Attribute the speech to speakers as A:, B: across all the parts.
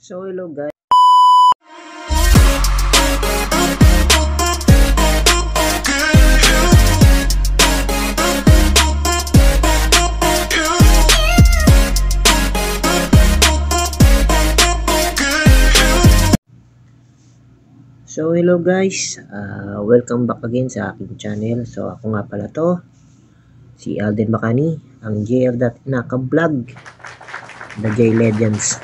A: So hello guys. Welcome back again sa aking channel. So ako nga pala to, si Alden Bacani, ang JL.Inaka-Vlog, the J Legends.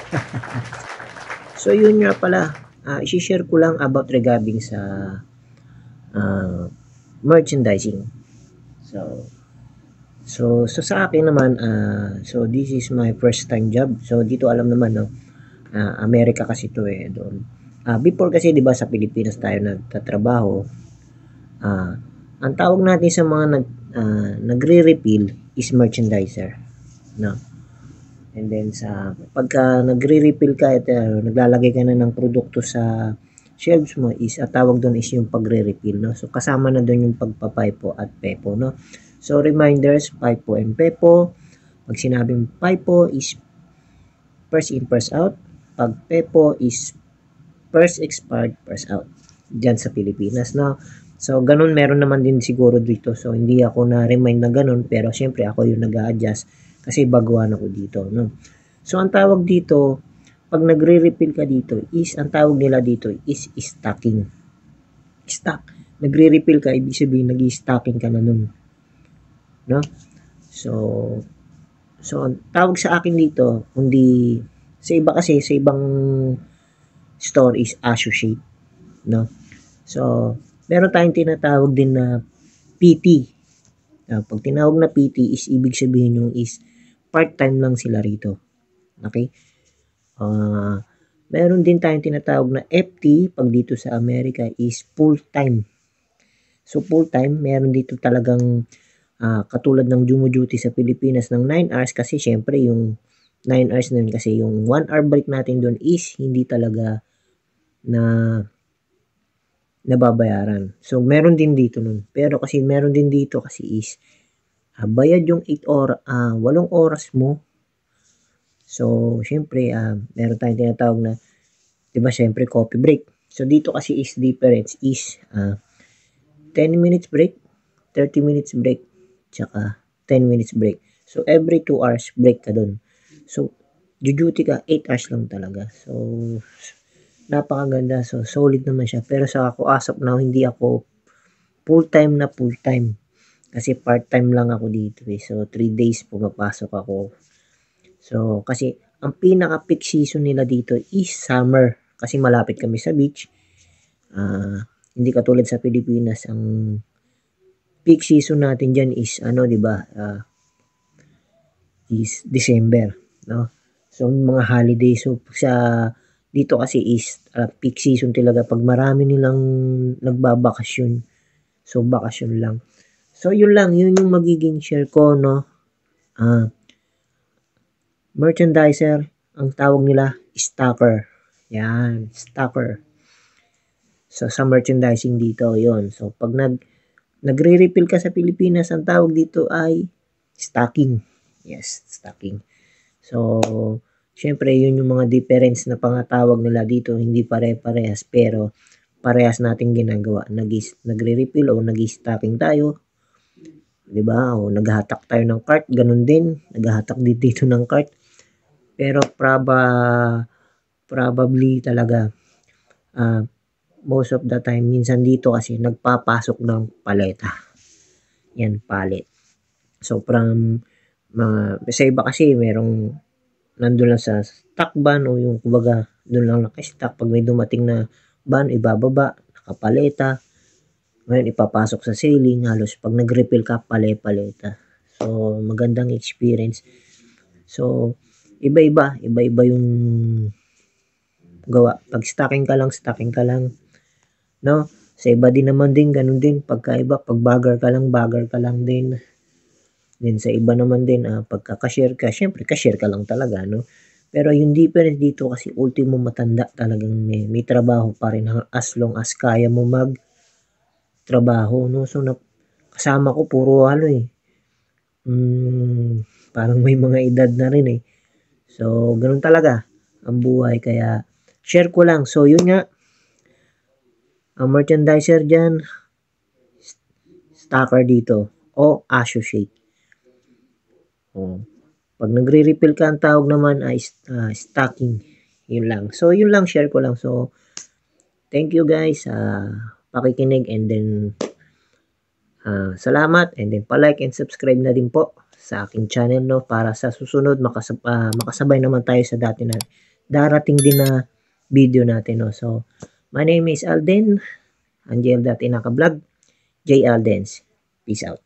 A: So yun nga pala, isi-share ko lang about regarding sa merchandising. So sa akin naman, so this is my first time job. So dito alam naman no, Amerika kasi to doon. Before kasi 'di ba sa Pilipinas tayo nagtatrabaho, ang tawag natin sa mga nagre-refill is merchandiser, no? And then sa pagka nagre-refill ka, naglalagay ka na ng produkto sa shelves mo, is tawag doon is yung pagre-refill, no? So kasama na doon yung pagpa-PIPO at PEPO, no? So reminders, PIPO and PEPO. Pag sinabing PIPO is first in, first out. Pag PEPO is first expired, first out. Diyan sa Pilipinas, no? So, ganun meron naman din siguro dito. So, hindi ako na-remind na ganun, pero syempre ako yung nag-a-adjust kasi baguhan ako dito, no? So, ang tawag dito, pag nagre-refill ka dito, ang tawag nila dito is stocking. Stock. Nagre-refill ka, ibig sabihin, nag-i-stocking ka na nun, no? So, ang tawag sa akin dito, kundi, sa iba kasi, sa ibang store is associate, no? So, meron tayong tinatawag din na PT. Pag tinawag na PT is ibig sabihin yung is part-time lang sila rito. Okay? Meron din tayong tinatawag na FT pag dito sa Amerika is full-time. So, full-time, meron dito talagang katulad ng duty sa Pilipinas ng 9 hours kasi syempre yung 9 hours na yun kasi yung 1 hour break natin doon is hindi talaga na nababayaran. So, meron din dito nun. Pero kasi meron din dito kasi is bayad yung 8 oras mo. So, syempre, meron tayong tinatawag na, diba, syempre, coffee break. So, dito kasi is difference is 10 minutes break, 30 minutes break, tsaka 10 minutes break. So, every 2 hours break ka dun. So, duty ka, 8 hours lang talaga. So, napakaganda. So, solid naman siya. Pero sa ako, as of now, hindi ako full-time na full-time. Kasi part-time lang ako dito eh. So, 3 days pumapasok ako. So, kasi, ang pinaka-peak season nila dito is summer. Kasi malapit kami sa beach. Hindi katulad sa Pilipinas. Ang peak season natin dyan is, diba, is December, no? So, mga holiday. So, dito kasi is peak season talaga pag marami nilang nagbabakasyon. So, bakasyon lang. So, yun lang. Yun yung magiging share ko, no? Merchandiser, ang tawag nila, stocker. Yan, stocker. So, sa merchandising dito, yun. So, pag nagre-refill ka sa Pilipinas, ang tawag dito ay stocking. Yes, stocking. So, syempre, yun yung mga difference na pangatawag nila dito. Hindi pare-parehas, pero parehas nating ginagawa. Nagre-refill o nag-stocking tayo. Diba? O naghahatak tayo ng cart. Ganun din. Naghahatak dito ng cart. Pero probably talaga most of the time, minsan dito kasi nagpapasok ng paleta. Yan, pallet. So, sa iba kasi, merong nandun lang sa stock van o yung kumbaga doon lang naka-stock. Pag may dumating na van, ibababa, nakapaleta. Ngayon, ipapasok sa ceiling. Halos pag nag-refill ka, paleta. So, magandang experience. So, iba-iba yung gawa. Pag stocking ka lang. No? Sa iba din naman din, ganun din. Pagkaiba, pag bagger ka lang din. Then sa iba naman din, pagka-cashier ka, syempre cashier ka lang talaga, no? Pero yung difference dito kasi ultimo matanda talagang may trabaho pa rin as long as kaya mo mag-trabaho, no? So, kasama ko puro parang may mga edad na rin eh. So, ganun talaga. ang buhay. Kaya share ko lang. So yun nga, ang merchandiser dyan, stocker dito o associate. O, pag nagre-refill ka, ang tawag naman ay stocking. Yun lang. So yun lang, share ko lang. So thank you guys pakikinig, and then salamat, and then pa-like and subscribe na din po sa aking channel, no, para sa susunod makasabay naman tayo sa darating din na video natin, no. So my name is Alden, Angel.Inaka Vlog, J. Aldens. Peace out.